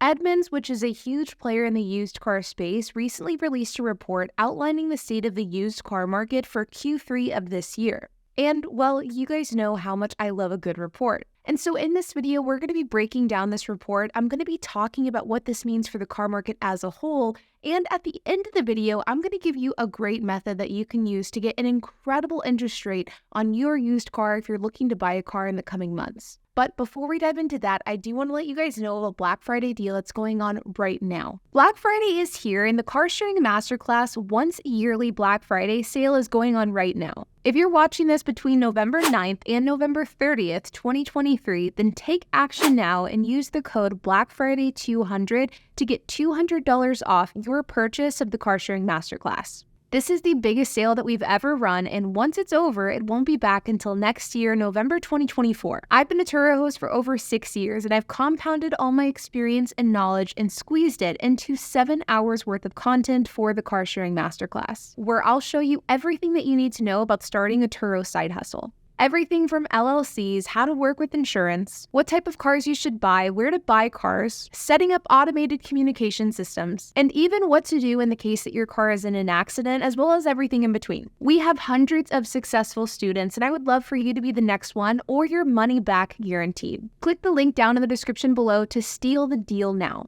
Edmonds, which is a huge player in the used car space, recently released a report outlining the state of the used car market for Q3 of this year. And, well, you guys know how much I love a good report. And so in this video, we're going to be breaking down this report. I'm going to be talking about what this means for the car market as a whole. And at the end of the video, I'm going to give you a great method that you can use to get an incredible interest rate on your used car if you're looking to buy a car in the coming months. But before we dive into that, I do want to let you guys know of a Black Friday deal that's going on right now. Black Friday is here, and the Car Sharing Masterclass once yearly Black Friday sale is going on right now. If you're watching this between November 9th and November 30th, 2023, then take action now and use the code BLACKFRIDAY200 to get $200 off your purchase of the Car Sharing Masterclass. This is the biggest sale that we've ever run, and once it's over, it won't be back until next year, November 2024. I've been a Turo host for over 6 years, and I've compounded all my experience and knowledge and squeezed it into 7 hours worth of content for the Car Sharing Masterclass, where I'll show you everything that you need to know about starting a Turo side hustle. Everything from LLCs, how to work with insurance, what type of cars you should buy, where to buy cars, setting up automated communication systems, and even what to do in the case that your car is in an accident, as well as everything in between. We have hundreds of successful students, and I would love for you to be the next one or your money back guaranteed. Click the link down in the description below to steal the deal now.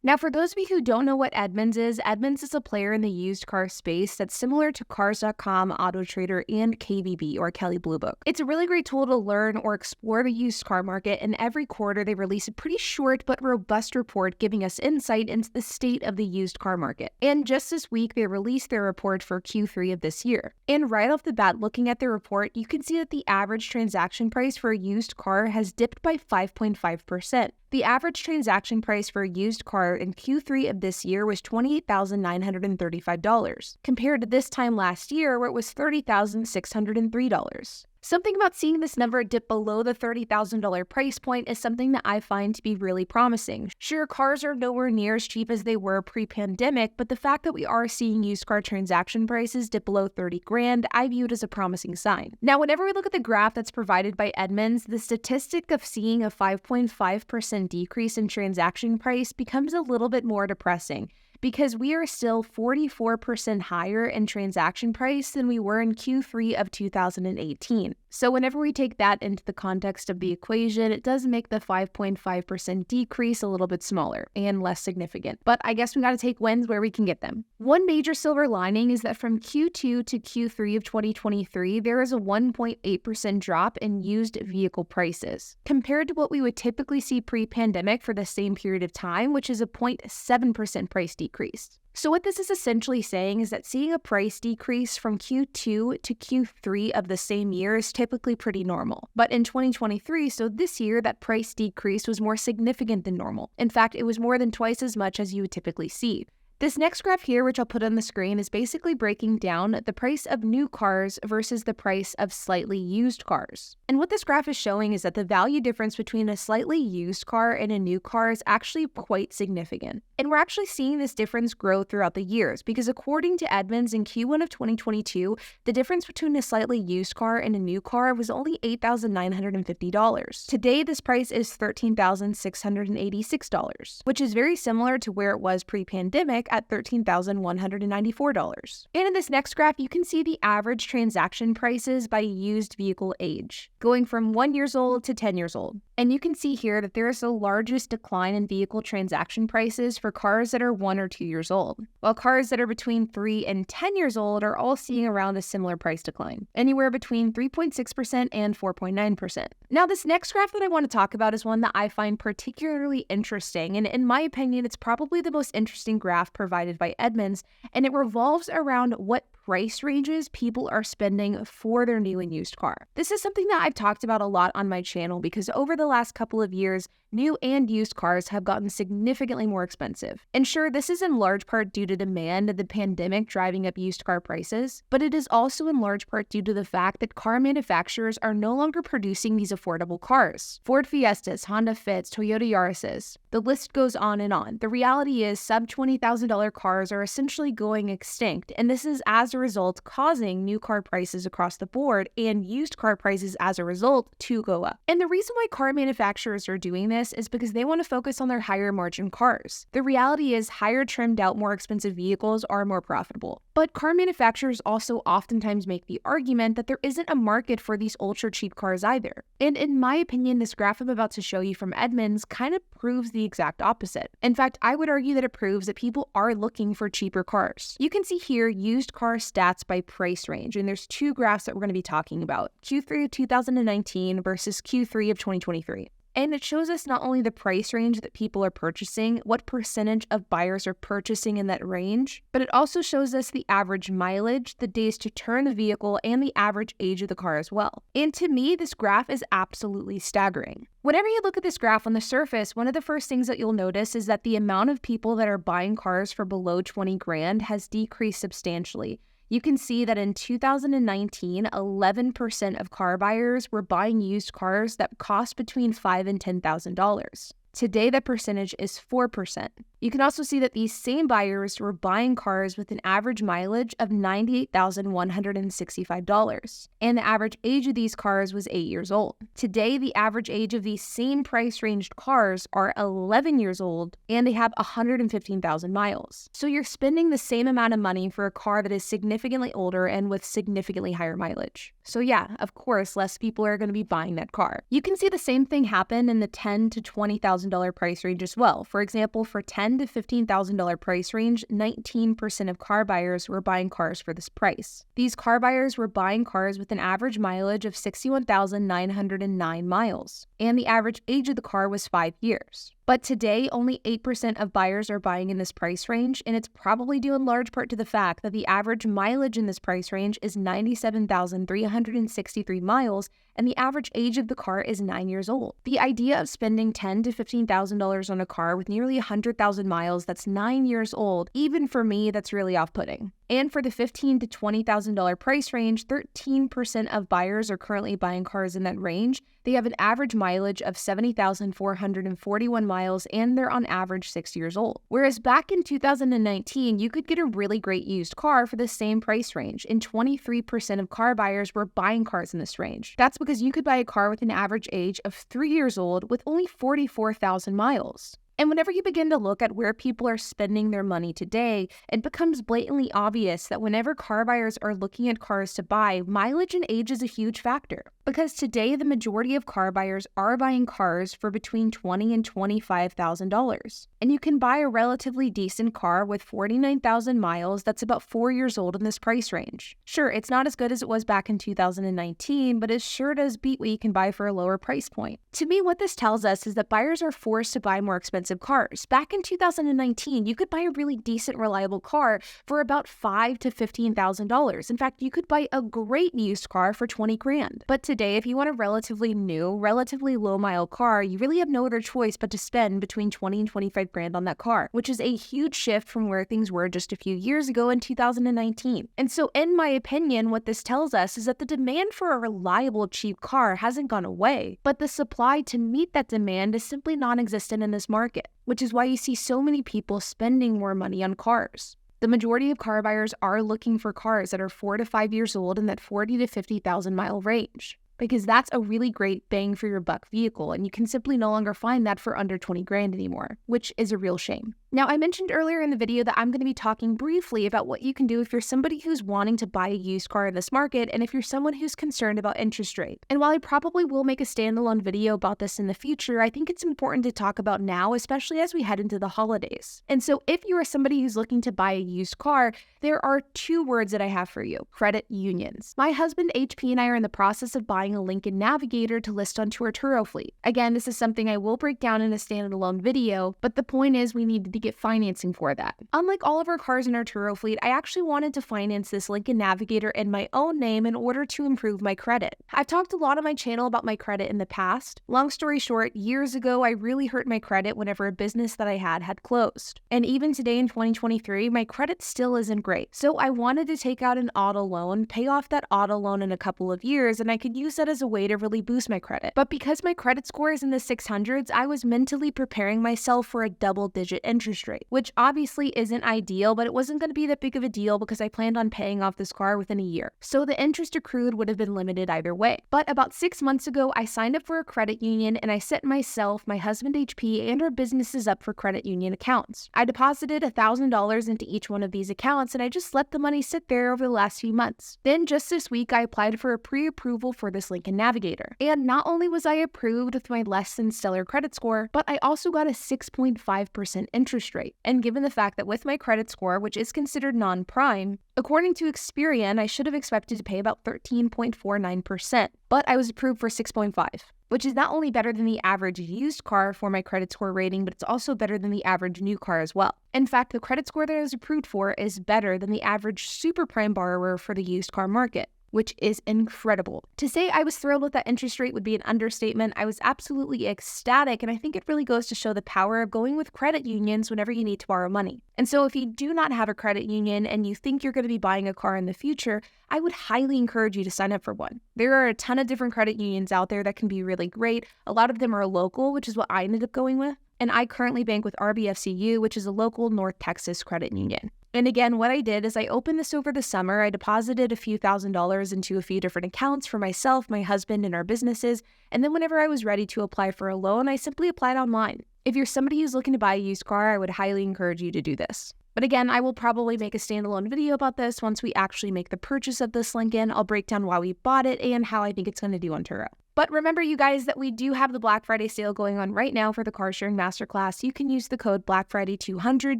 Now, for those of you who don't know what Edmonds is a player in the used car space that's similar to Cars.com, AutoTrader, and KBB, or Kelley Blue Book. It's a really great tool to learn or explore the used car market, and every quarter they release a pretty short but robust report giving us insight into the state of the used car market. And just this week, they released their report for Q3 of this year. And right off the bat, looking at the report, you can see that the average transaction price for a used car has dipped by 5.5%. The average transaction price for a used car in Q3 of this year was $28,935, compared to this time last year where it was $30,603. Something about seeing this number dip below the $30,000 price point is something that I find to be really promising. Sure, cars are nowhere near as cheap as they were pre-pandemic, but the fact that we are seeing used car transaction prices dip below 30 grand, I view it as a promising sign. Now, whenever we look at the graph that's provided by Edmonds, the statistic of seeing a 5.5% decrease in transaction price becomes a little bit more depressing, because we are still 44% higher in transaction price than we were in Q3 of 2018. So whenever we take that into the context of the equation, it does make the 5.5% decrease a little bit smaller and less significant. But I guess we got to take wins where we can get them. One major silver lining is that from Q2 to Q3 of 2023, there is a 1.8% drop in used vehicle prices, compared to what we would typically see pre-pandemic for the same period of time, which is a 0.7% price decrease. So what this is essentially saying is that seeing a price decrease from Q2 to Q3 of the same year is typically pretty normal. But in 2023, so this year, that price decrease was more significant than normal. In fact, it was more than twice as much as you would typically see. This next graph here, which I'll put on the screen, is basically breaking down the price of new cars versus the price of slightly used cars. And what this graph is showing is that the value difference between a slightly used car and a new car is actually quite significant. And we're actually seeing this difference grow throughout the years, because according to Edmonds in Q1 of 2022, the difference between a slightly used car and a new car was only $8,950. Today, this price is $13,686, which is very similar to where it was pre-pandemic at $13,194. And in this next graph, you can see the average transaction prices by used vehicle age, going from 1 year old to 10 years old. And you can see here that there is the largest decline in vehicle transaction prices for cars that are 1 or 2 years old, while cars that are between 3 and 10 years old are all seeing around a similar price decline, anywhere between 3.6% and 4.9%. Now, this next graph that I want to talk about is one that I find particularly interesting, and in my opinion, it's probably the most interesting graph provided by Edmonds, and it revolves around what price ranges people are spending for their new and used car. This is something that I've talked about a lot on my channel because over the last couple of years, new and used cars have gotten significantly more expensive. And sure, this is in large part due to demand and the pandemic driving up used car prices, but it is also in large part due to the fact that car manufacturers are no longer producing these affordable cars. Ford Fiestas, Honda Fits, Toyota Yaris's, the list goes on and on. The reality is sub $20,000 cars are essentially going extinct, and this is as a a result causing new car prices across the board and used car prices as a result to go up. And the reason why car manufacturers are doing this is because they want to focus on their higher margin cars. The reality is higher trimmed out, more expensive vehicles are more profitable. But car manufacturers also oftentimes make the argument that there isn't a market for these ultra cheap cars either. And in my opinion, this graph I'm about to show you from Edmonds kind of proves the exact opposite. In fact, I would argue that it proves that people are looking for cheaper cars. You can see here used car stats by price range, and there's two graphs that we're going to be talking about, Q3 of 2019 versus Q3 of 2023. And it shows us not only the price range that people are purchasing, what percentage of buyers are purchasing in that range, but it also shows us the average mileage, the days to turn the vehicle, and the average age of the car as well. And to me, this graph is absolutely staggering. Whenever you look at this graph on the surface, one of the first things that you'll notice is that the amount of people that are buying cars for below 20 grand has decreased substantially. You can see that in 2019, 11% of car buyers were buying used cars that cost between $5,000 and $10,000. Today, that percentage is 4%. You can also see that these same buyers were buying cars with an average mileage of $98,165, and the average age of these cars was 8 years old. Today, the average age of these same price-ranged cars are 11 years old, and they have 115,000 miles. So you're spending the same amount of money for a car that is significantly older and with significantly higher mileage. So yeah, of course, less people are going to be buying that car. You can see the same thing happen in the $10,000 to $20,000 price range as well. For example, for $10,000 to $15,000 price range, 19% of car buyers were buying cars for this price. These car buyers were buying cars with an average mileage of 61,909 miles, and the average age of the car was 5 years. But today, only 8% of buyers are buying in this price range, and it's probably due in large part to the fact that the average mileage in this price range is 97,363 miles, and the average age of the car is 9 years old. The idea of spending $10,000 to $15,000 on a car with nearly 100,000 miles that's 9 years old, even for me, that's really off-putting. And for the $15,000 to $20,000 price range, 13% of buyers are currently buying cars in that range. They have an average mileage of 70,441 miles, and they're on average 6 years old. Whereas back in 2019, you could get a really great used car for the same price range, and 23% of car buyers were buying cars in this range. That's because you could buy a car with an average age of 3 years old with only 44,000 miles. And whenever you begin to look at where people are spending their money today, it becomes blatantly obvious that whenever car buyers are looking at cars to buy, mileage and age is a huge factor. Because today, the majority of car buyers are buying cars for between $20,000 and $25,000. And you can buy a relatively decent car with 49,000 miles that's about 4 years old in this price range. Sure, it's not as good as it was back in 2019, but it sure does beat what you can buy for a lower price point. To me, what this tells us is that buyers are forced to buy more expensive cars. Back in 2019, you could buy a really decent, reliable car for about $5,000 to $15,000. In fact, you could buy a great used car for 20 grand. But today, if you want a relatively new, relatively low-mile car, you really have no other choice but to spend between 20 and 25 grand on that car, which is a huge shift from where things were just a few years ago in 2019. And so, in my opinion, what this tells us is that the demand for a reliable, cheap car hasn't gone away, but the supply to meet that demand is simply non-existent in this market, which is why you see so many people spending more money on cars. The majority of car buyers are looking for cars that are 4 to 5 years old in that 40 to 50,000 mile range, because that's a really great bang for your buck vehicle, and you can simply no longer find that for under 20 grand anymore, which is a real shame. Now, I mentioned earlier in the video that I'm going to be talking briefly about what you can do if you're somebody who's wanting to buy a used car in this market, and if you're someone who's concerned about interest rate. And while I probably will make a standalone video about this in the future, I think it's important to talk about now, especially as we head into the holidays. And so if you are somebody who's looking to buy a used car, there are 2 words that I have for you: credit unions. My husband HP and I are in the process of buying a Lincoln Navigator to list onto our Turo fleet. Again, this is something I will break down in a standalone video, but the point is we needed to get financing for that. Unlike all of our cars in our Turo fleet, I actually wanted to finance this Lincoln Navigator in my own name in order to improve my credit. I've talked a lot on my channel about my credit in the past. Long story short, years ago, I really hurt my credit whenever a business that I had closed. And even today in 2023, my credit still isn't great. So I wanted to take out an auto loan, pay off that auto loan in a couple of years, and I could use that as a way to really boost my credit. But because my credit score is in the 600s, I was mentally preparing myself for a double-digit interest interest rate, which obviously isn't ideal, but it wasn't going to be that big of a deal because I planned on paying off this car within a year. So the interest accrued would have been limited either way. But about 6 months ago, I signed up for a credit union and I set myself, my husband HP, and our businesses up for credit union accounts. I deposited $1,000 into each one of these accounts and I just let the money sit there over the last few months. Then just this week, I applied for a pre-approval for this Lincoln Navigator. And not only was I approved with my less than stellar credit score, but I also got a 6.5% interest rate. And given the fact that with my credit score, which is considered non-prime, according to Experian, I should have expected to pay about 13.49%, but I was approved for 6.5%, which is not only better than the average used car for my credit score rating, but it's also better than the average new car as well. In fact, the credit score that I was approved for is better than the average super prime borrower for the used car market, which is incredible. To say I was thrilled with that interest rate would be an understatement. I was absolutely ecstatic, and I think it really goes to show the power of going with credit unions whenever you need to borrow money. And so if you do not have a credit union and you think you're going to be buying a car in the future, I would highly encourage you to sign up for one. There are a ton of different credit unions out there that can be really great. A lot of them are local, which is what I ended up going with. And I currently bank with RBFCU, which is a local North Texas credit union. And again, what I did is I opened this over the summer. I deposited a few $1,000s into a few different accounts for myself, my husband, and our businesses. And then whenever I was ready to apply for a loan, I simply applied online. If you're somebody who's looking to buy a used car, I would highly encourage you to do this. But again, I will probably make a standalone video about this once we actually make the purchase of this Lincoln. I'll break down why we bought it and how I think it's going to do on Turo. But remember, you guys, that we do have the Black Friday sale going on right now for the Car Sharing Masterclass. You can use the code BlackFriday200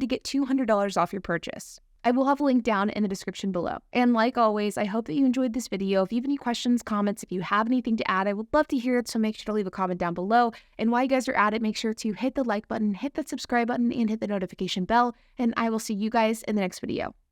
to get $200 off your purchase. I will have a link down in the description below. And like always, I hope that you enjoyed this video. If you have any questions, comments, if you have anything to add, I would love to hear it, so make sure to leave a comment down below. And while you guys are at it, make sure to hit the like button, hit that subscribe button, and hit the notification bell. And I will see you guys in the next video.